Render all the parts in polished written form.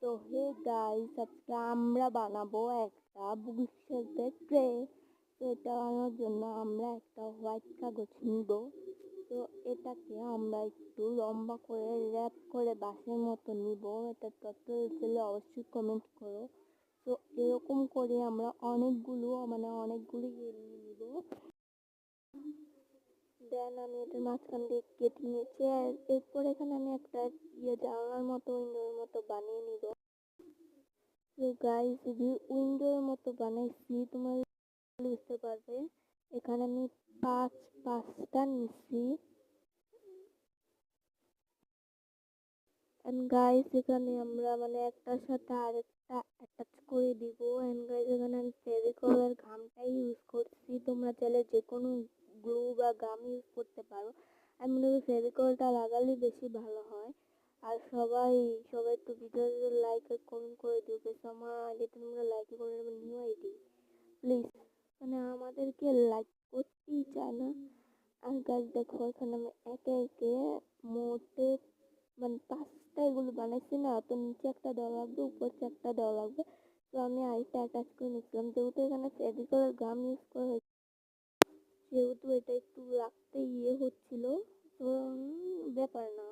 তো hey guys, আজকে আমরা বানাবো একটা বুক শেলফের ট্রে। তো এটা বানানোর জন্য আমরা একটা হোয়াইট কাগজ নিব। তো এটাকে আমরা একটু লম্বা করে র্যাপ করে বাঁশের মতো নিব। এটা টোটাল অবশ্যই কমেন্ট করো। তো এরকম করে আমরা অনেকগুলি নিয়ে নিব। দেন আমি এটার মাঝখান দিয়ে কেটে নিয়েছি, আর এরপর এখানে আমি একটা জানলার মতো উইন্ডোর মতো বানিয়ে নিব। তো গাইস, যে উইন্ডোর মতো বানাইছি তোমরা বুঝতে পারবে। এখানে আমি পাঁচটা নিচ্ছি। এন্ড গাইস, এখানে আমরা একটার সাথে আরেকটা অ্যাটাচ করে দিব। এন্ড গাইস, এখানে আমি ফেভিকলের গামটাই ইউজ করছি। তোমরা চাইলে যে কোনো গ্লু বা গাম ইউজ করতে পারো। আমি মনে করি ফেভিকলটা লাগালে বেশি ভালো হয়। আর সবাই একটু ভিডিওতে লাইক আর কমেন্ট করে দিও। বেশ আমার আইডিতে তোমরা লাইক করে নেবে, নিউ আইডি প্লিজ। আমাদেরকে লাইক করতেই চায় না। আর গাইস দেখো, এখানে আমি একে একে মোটে পাঁচটা এগুলো বানাইছি না। তো নিচে একটা দেওয়া লাগবে, উপর একটা দেওয়া লাগবে। তো আমি আরেকটা অ্যাটাচ করে নিচ্ছিলাম, যেহেতু এখানে ফেভিকলের গাম ইউজ করা হয়েছে, যেহেতু এটা একটু রাখতে হচ্ছিল। তো ব্যাপার না।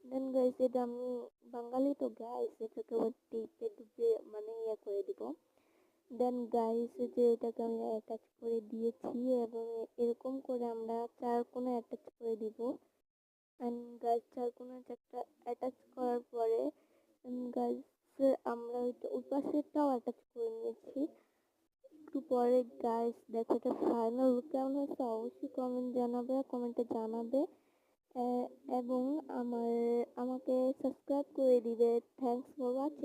দেন গাইস, এটা আমি বাঙালি তো গাইস, এটাকে টিপে টিপে করে দিব। দেন গাইস, যে এটাকে আমি অ্যাটাচ করে দিয়েছি, এবং এরকম করে আমরা চার কোণে অ্যাটাচ করে দিব। এন্ড গাইস, চার কোণে একটা অ্যাটাচ করার পরে গাইস, আমরা ওই পাশেরটাও অ্যাটাচ করে নিয়েছি। একটু পরে গাইস দেখো, এটা ফাইনাল লুক কেমন হয়েছে অবশ্যই কমেন্টে জানাবে। এবং আমাকে সাবস্ক্রাইব করে দিবে। Thanks for watching.